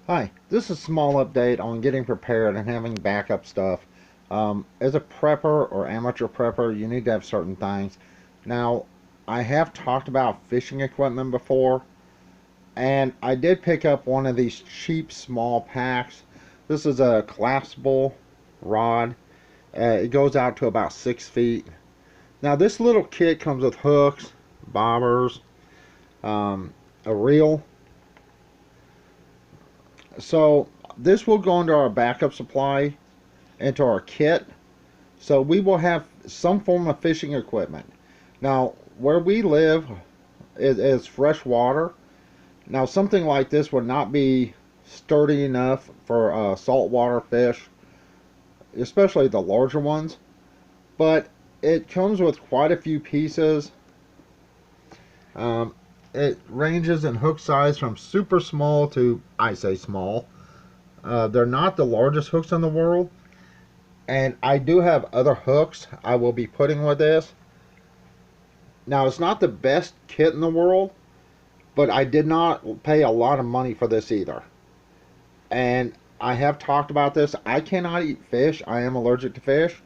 Hi, this is a small update on getting prepared and having backup stuff. As a prepper or amateur prepper, you need to have certain things. Now, I have talked about fishing equipment before, and I did pick up one of these cheap small packs. This is a collapsible rod. It goes out to about 6 feet. Now, this little kit comes with hooks, bobbers, a reel. So this will go into our backup supply, into our kit. So we will have some form of fishing equipment. Now, where we live is fresh water. Now, something like this would not be sturdy enough for saltwater fish, especially the larger ones. But it comes with quite a few pieces. Um, it ranges in hook size from super small to, I say small. They're not the largest hooks in the world. And I do have other hooks I will be putting with this. Now, it's not the best kit in the world, but I did not pay a lot of money for this either. And I have talked about this. I cannot eat fish. I am allergic to fish.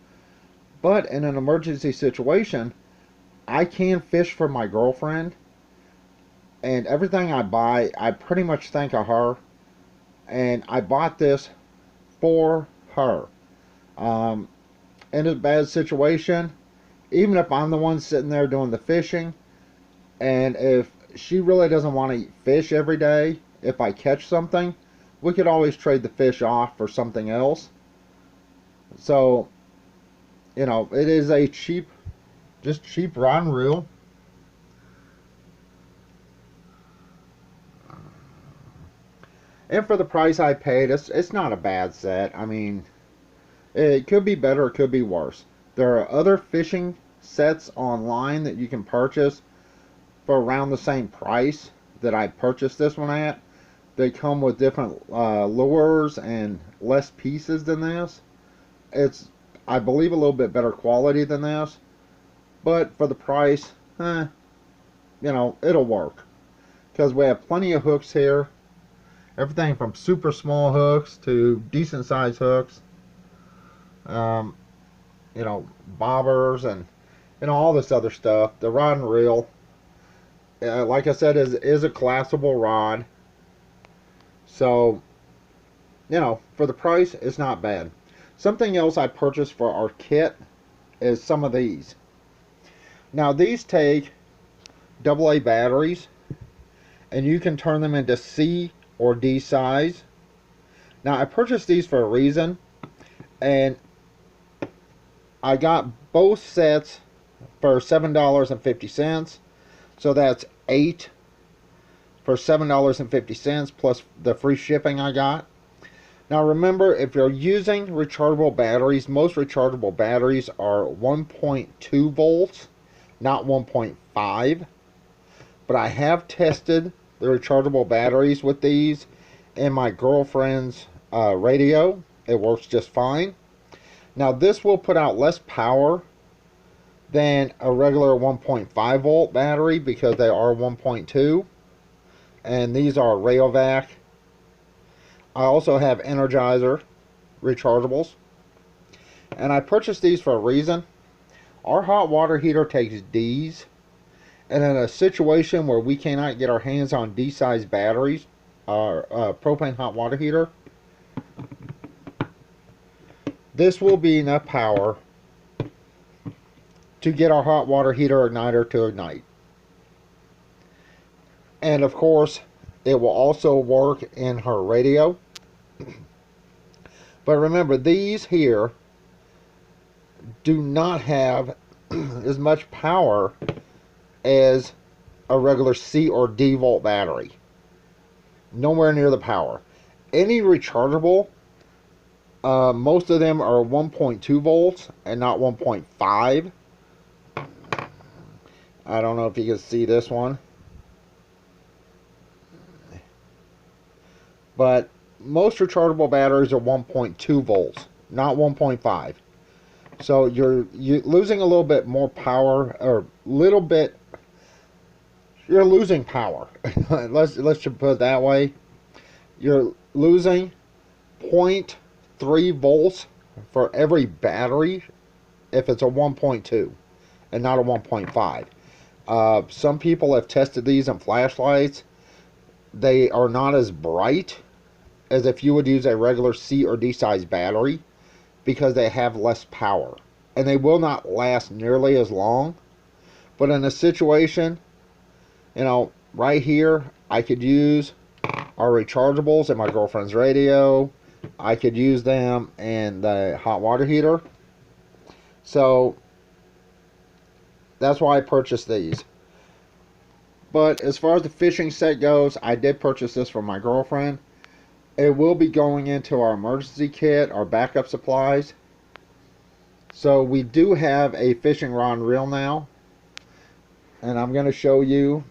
But in an emergency situation, I can fish for my girlfriend. And everything I buy, I pretty much think of her. And I bought this for her. Um, in a bad situation, even if I'm the one sitting there doing the fishing, and if she really doesn't want to eat fish every day, if I catch something, we could always trade the fish off for something else. So, it is a just cheap rod and reel. And for the price I paid, it's not a bad set. I mean, it could be better, it could be worse. There are other fishing sets online that you can purchase for around the same price that I purchased this one at. They come with different lures and less pieces than this. It's, I believe, a little bit better quality than this, but for the price, it'll work. Because we have plenty of hooks here. Everything from super small hooks to decent sized hooks. Um, bobbers and all this other stuff. The rod and reel, like I said, is a collapsible rod. So, for the price, it's not bad. Something else I purchased for our kit is some of these. Now, these take AA batteries, and you can turn them into C or D size. Now, I purchased these for a reason, and I got both sets for $7.50. So that's 8 for $7.50 plus the free shipping I got. Now remember, if you're using rechargeable batteries, most rechargeable batteries are 1.2 volts, not 1.5. But I have tested the rechargeable batteries with these in my girlfriend's radio. It works just fine. Now this will put out less power than a regular 1.5 volt battery because they are 1.2, and these are Rayovac. I also have Energizer Rechargeables, and I purchased these for a reason. Our hot water heater takes D's, and in a situation where we cannot get our hands on D-size batteries, our propane hot water heater, this will be enough power to get our hot water heater igniter to ignite. And of course, it will also work in her radio. But remember, these here do not have as much power as a regular C or D volt battery. Nowhere near the power. Any rechargeable, most of them are 1.2 volts and not 1.5. I don't know if you can see this one, but most rechargeable batteries are 1.2 volts, not 1.5. So you're losing a little bit more power, or little bit. You're losing power. let's just put it that way. You're losing 0.3 volts for every battery if it's a 1.2 and not a 1.5. Some people have tested these in flashlights. They are not as bright as if you would use a regular C or D size battery because they have less power. And they will not last nearly as long. But in a situation, you know, right here, I could use our rechargeables in my girlfriend's radio. I could use them in the hot water heater. So that's why I purchased these. But as far as the fishing set goes, I did purchase this for my girlfriend. It will be going into our emergency kit, our backup supplies. So we do have a fishing rod and reel now. And I'm going to show you.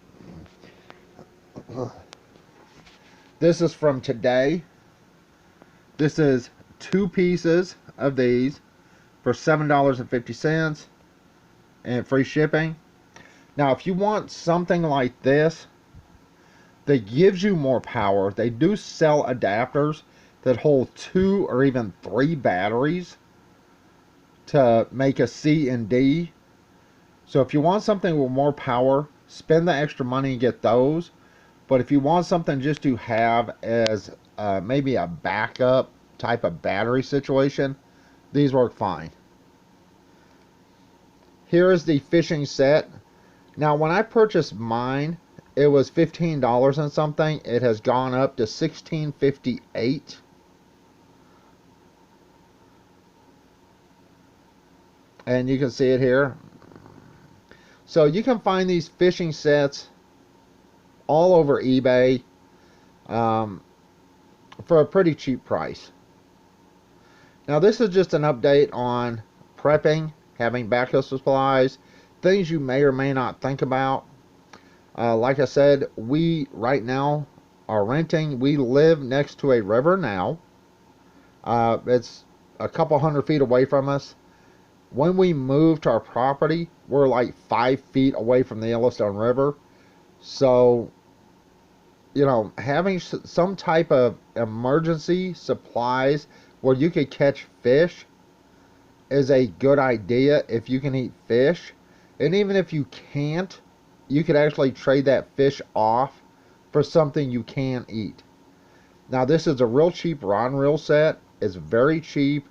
This is from today. This is 2 pieces of these for $7.50 and free shipping. Now, if you want something like this that gives you more power, they do sell adapters that hold 2 or even 3 batteries to make a C and D. So if you want something with more power, spend the extra money and get those. But if you want something just to have as maybe a backup type of battery situation, these work fine. Here is the fishing set. Now, when I purchased mine, it was $15 and something. It has gone up to $16.58. And you can see it here. So you can find these fishing sets all over eBay for a pretty cheap price. Now, this is just an update on prepping, having backup supplies, things you may or may not think about. Like I said, we right now are renting. We live next to a river now. It's a couple hundred feet away from us. When we moved to our property, we're like 5 feet away from the Yellowstone River. So, you know, having some type of emergency supplies where you could catch fish is a good idea if you can eat fish. And even if you can't, you could actually trade that fish off for something you can eat. Now, this is a real cheap rod and reel set. It's very cheap,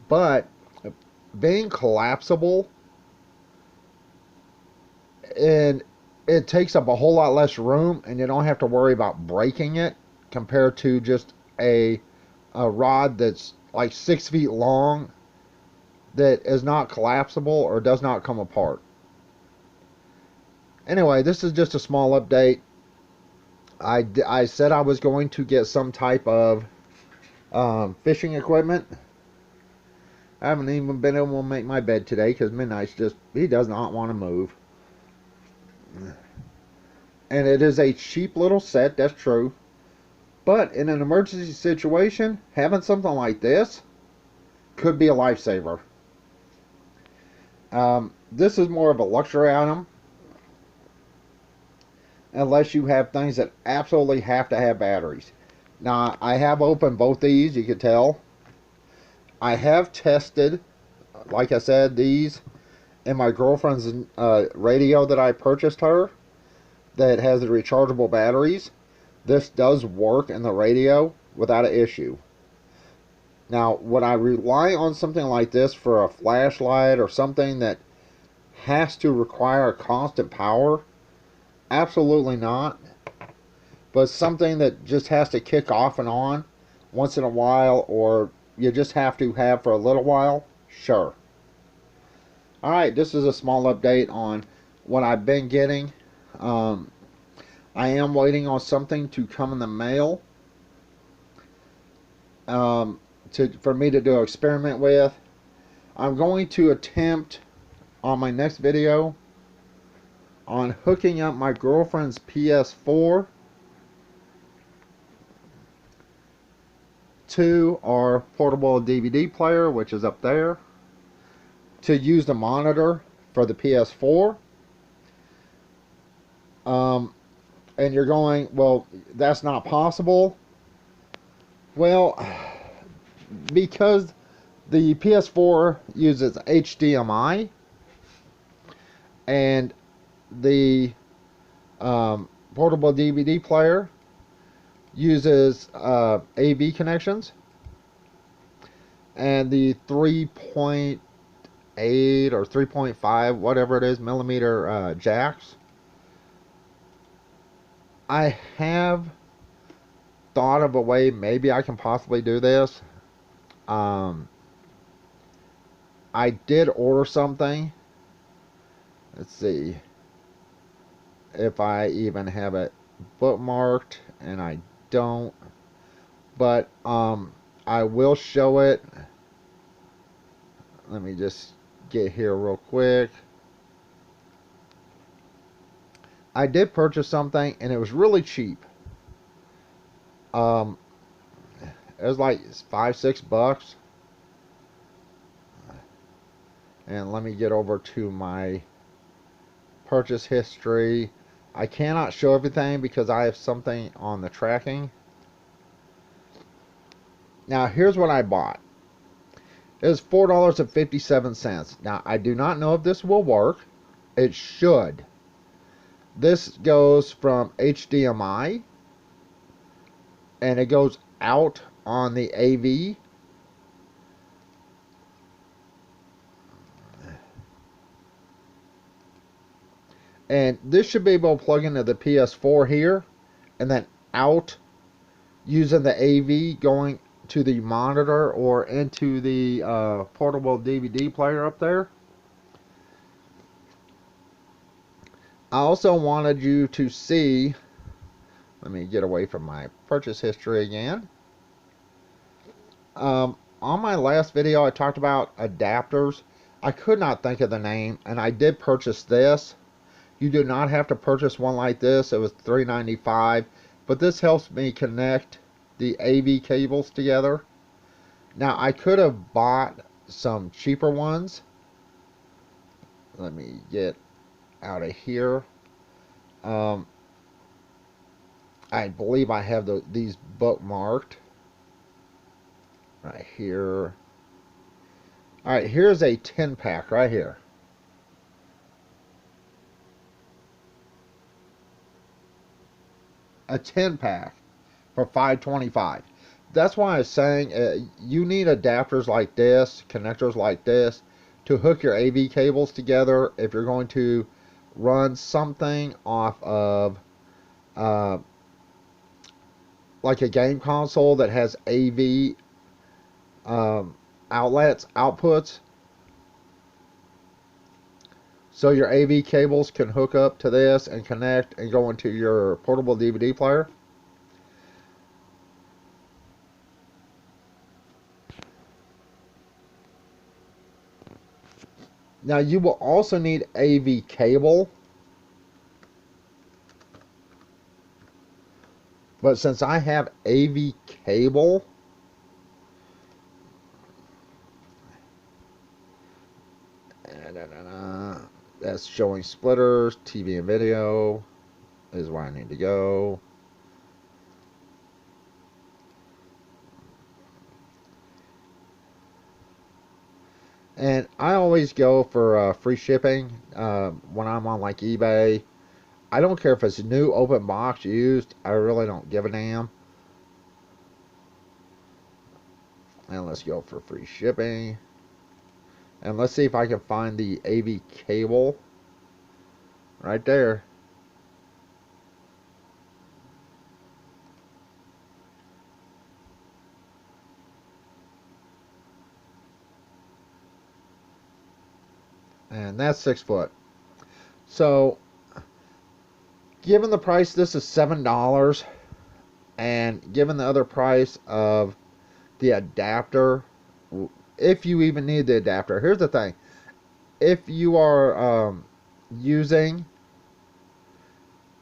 but being collapsible, and it takes up a whole lot less room, and you don't have to worry about breaking it compared to just a rod that's like 6 feet long that is not collapsible or does not come apart. Anyway, this is just a small update. I said I was going to get some type of fishing equipment. I haven't even been able to make my bed today because Midnight's just, he does not want to move. And it is a cheap little set, that's true. But in an emergency situation, having something like this could be a lifesaver. This is more of a luxury item, unless you have things that absolutely have to have batteries. Now, I have opened both these, you can tell. I have tested, like I said, these in my girlfriend's radio that I purchased her that has the rechargeable batteries. This does work in the radio without an issue. Now, would I rely on something like this for a flashlight or something that has to require constant power? Absolutely not. But something that just has to kick off and on once in a while, or you just have to have for a little while, sure. Alright, this is a small update on what I've been getting. I am waiting on something to come in the mail for me to do an experiment with. I'm going to attempt on my next video on hooking up my girlfriend's PS4 to our portable DVD player, which is up there, to use the monitor for the PS4. And you're going, well, that's not possible. Well, because the PS4 uses HDMI and the portable DVD player uses AV connections, and the 3.8 or 3.5, whatever it is, millimeter jacks. I have thought of a way maybe I can possibly do this. Um, I did order something. Let's see if I even have it bookmarked, and I don't. But I will show it. Let me just get here real quick. I did purchase something, and it was really cheap. Um, it was like $5-6. And let me get over to my purchase history. I cannot show everything because I have something on the tracking. Now, here's what I bought. It was $4.57. Now, I do not know if this will work. It should. This goes from HDMI, and it goes out on the AV. And this should be able to plug into the PS4 here, and then out using the AV going to the monitor or into the portable DVD player up there. I also wanted you to see, let me get away from my purchase history again. On my last video I talked about adapters. I could not think of the name, and I did purchase this. You do not have to purchase one like this. It was $3.95, but this helps me connect the AV cables together. Now, I could have bought some cheaper ones. Let me get out of here. I believe I have these bookmarked right here. Alright, here's a 10-pack right here. A 10-pack for $5.25. That's why I was saying you need adapters like this, connectors like this, to hook your AV cables together if you're going to run something off of like a game console that has AV outputs. So your AV cables can hook up to this and connect and go into your portable DVD player. Now you will also need AV cable. But since I have AV cable, that's showing splitters, TV and video is where I need to go. And I always go for free shipping when I'm on like eBay. I don't care if it's new, open box, used. I really don't give a damn. And let's go for free shipping. And let's see if I can find the AV cable right there. And that's 6 foot. So, given the price, this is $7. And given the other price of the adapter, if you even need the adapter, here's the thing. If you are using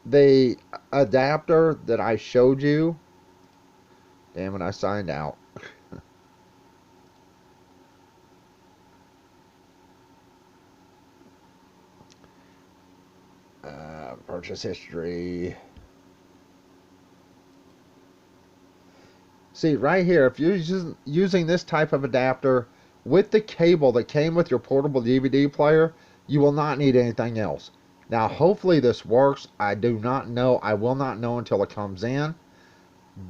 the adapter that I showed you, damn it, I signed out. Purchase history. See right here, if you're using this type of adapter with the cable that came with your portable DVD player, you will not need anything else. Now hopefully this works. I do not know. I will not know until it comes in.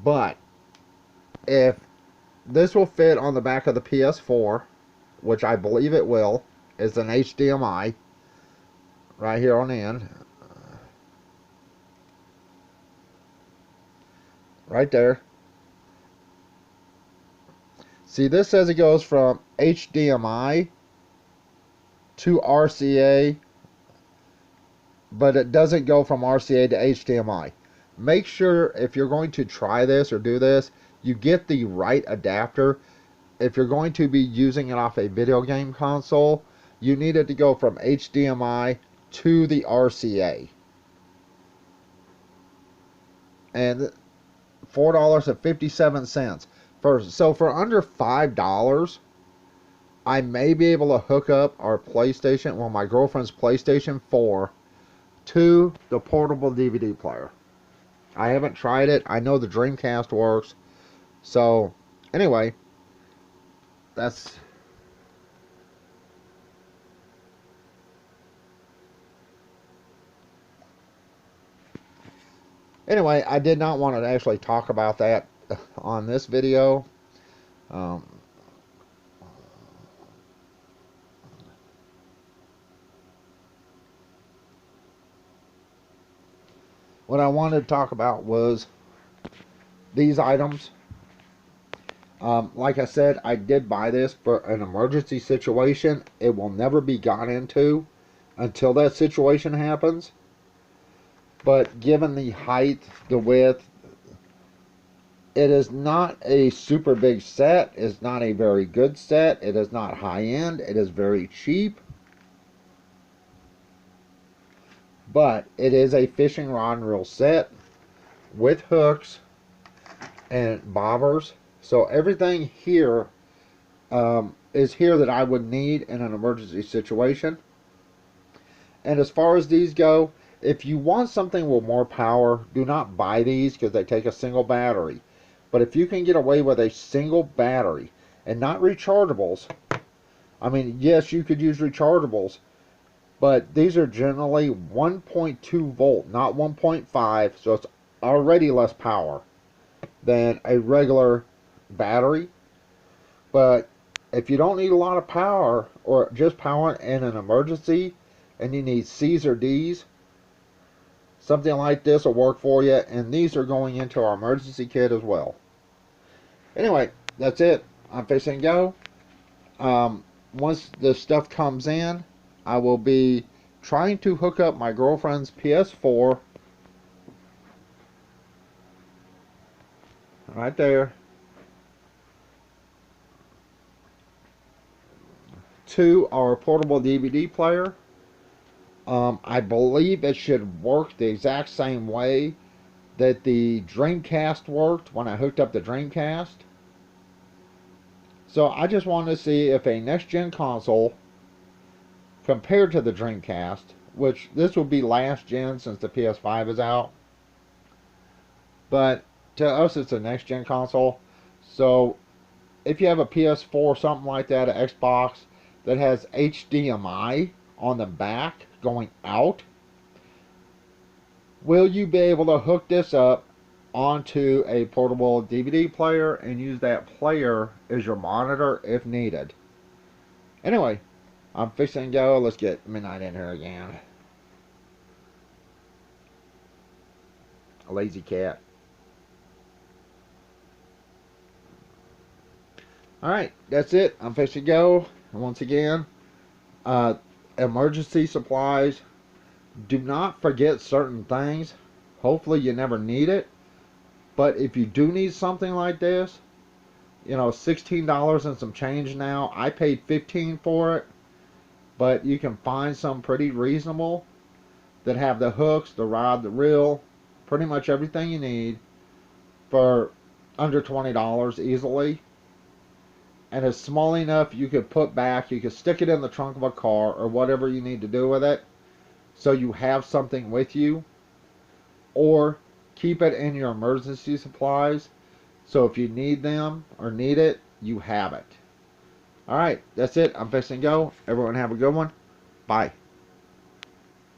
But if this will fit on the back of the PS4, which I believe it will, is an HDMI right here on the end. Right there. See, this says it goes from HDMI to RCA, but it doesn't go from RCA to HDMI. Make sure if you're going to try this or do this, you get the right adapter. If you're going to be using it off a video game console, you need it to go from HDMI to the RCA. And $4.57. So for under $5, I may be able to hook up our PlayStation, well, my girlfriend's PlayStation 4 to the portable DVD player. I haven't tried it. I know the Dreamcast works. So, anyway, that's... Anyway, I did not want to actually talk about that on this video. What I wanted to talk about was these items. Like I said, I did buy this for an emergency situation. It will never be got into until that situation happens. But given the height, the width, it is not a super big set. It's not a very good set. It is not high end. It is very cheap. But it is a fishing rod and reel set with hooks and bobbers. So everything here is here that I would need in an emergency situation. And as far as these go, if you want something with more power, do not buy these because they take a single battery. But if you can get away with a single battery and not rechargeables, I mean, yes, you could use rechargeables, but these are generally 1.2 volt, not 1.5, so it's already less power than a regular battery. But if you don't need a lot of power, or just power in an emergency, and you need C's or D's, something like this will work for you, and these are going into our emergency kit as well. Anyway, that's it. I'm fixing to go. Once the stuff comes in, I will be trying to hook up my girlfriend's PS4 right there to our portable DVD player. I believe it should work the exact same way that the Dreamcast worked when I hooked up the Dreamcast. So I just wanted to see if a next-gen console compared to the Dreamcast, which this will be last gen since the PS5 is out, but to us it's a next-gen console. So if you have a PS4, something like that, an Xbox that has HDMI on the back going out, will you be able to hook this up onto a portable DVD player and use that player as your monitor if needed? Anyway, I'm fixing to go. Let's get Midnight in here again. A lazy cat. Alright, that's it. I'm fixing to go. And once again, emergency supplies. Do not forget certain things. Hopefully you never need it. But if you do need something like this, you know, $16 and some change now. I paid $15 for it. But you can find some pretty reasonable that have the hooks, the rod, the reel, pretty much everything you need for under $20 easily. And it's small enough you could put back, you could stick it in the trunk of a car or whatever you need to do with it, so you have something with you, or keep it in your emergency supplies. So if you need them or need it, you have it. Alright, that's it. I'm fixing to go. Everyone have a good one. Bye.